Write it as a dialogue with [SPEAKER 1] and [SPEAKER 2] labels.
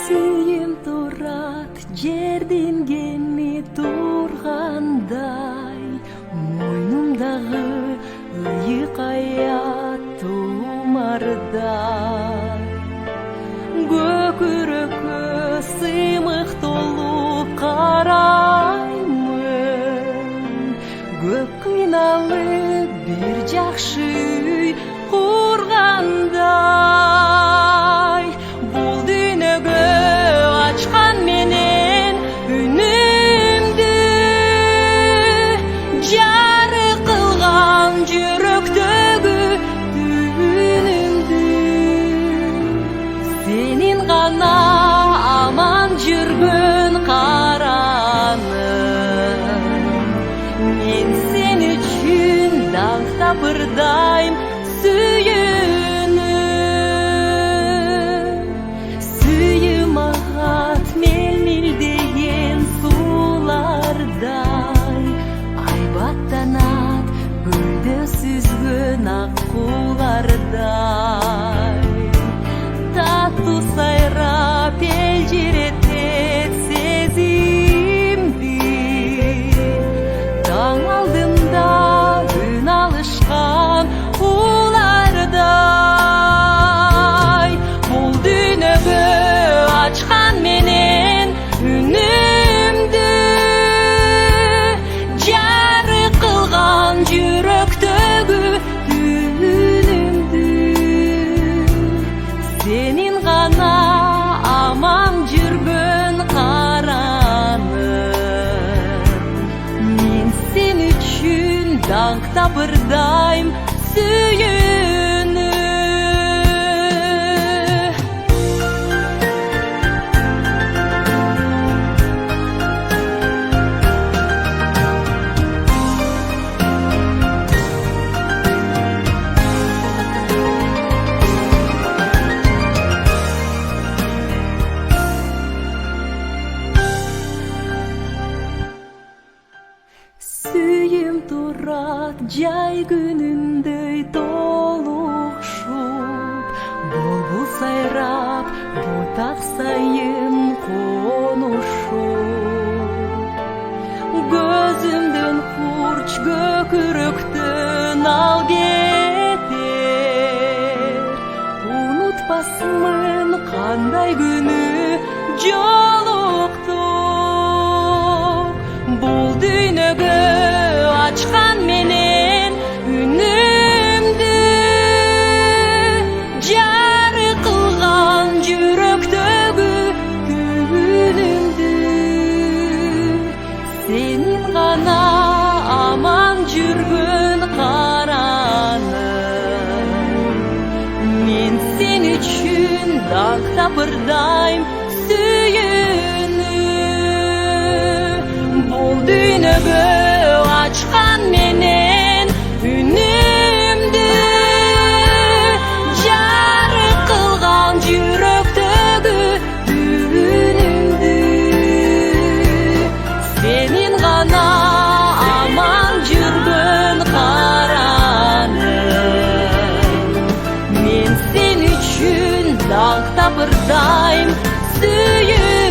[SPEAKER 1] Suyum turat жерден кеми тургандай, мойнумдагы ыйык аят тумардай. Көкүрөккө сыймык толуп караймын, көп кыйналып бир жакшы үй кургандай. Бул дүйнөгө ачкан менен үнүмдү, жарык кылган жүрөктөгү түнүмдү. Сенин гана аман жүргөн караным, мен сен үчүн даңктап ырдайм сүйүүнү. Сүйүм агат мелмилдеген суулардай, айбаттанат көлдө сүзгөн аккуулардай. Таттуу сайрап элжиретет сезимди, таң алдымда күн алышкан уулардай. Бул дүйнөгө ачкан менен үнүмдү, жарык кылган жүрөктөгү түнүмдү. Сенин гана аман жүргөн караным, мен сен үчүн даңктап ырдайм сүйүүнү. Сүйүм турат жай күнүндөй толукшуп, булбул сайрап бутак сайын конушуп. Көзүмдөн курч көкүрөктөн ал кетер, унутпасмын кандай күнү жолуктук. Бул дүйнөгө ачкан менен үнүмдү, жарык кылган жүрөктөгү күнүмдү. Сенин гана аман жүргөн караным, мен сен үчүн даңктап ырдайм сүйүүнү. Бул дүйнөгө ачкан менен үнүмдү, жарык кылган жүрөктөгү түнүмдү. Сенин гана аман жүргөн караным, мен сен үчүн даңктап ырдайм сүйүүнү.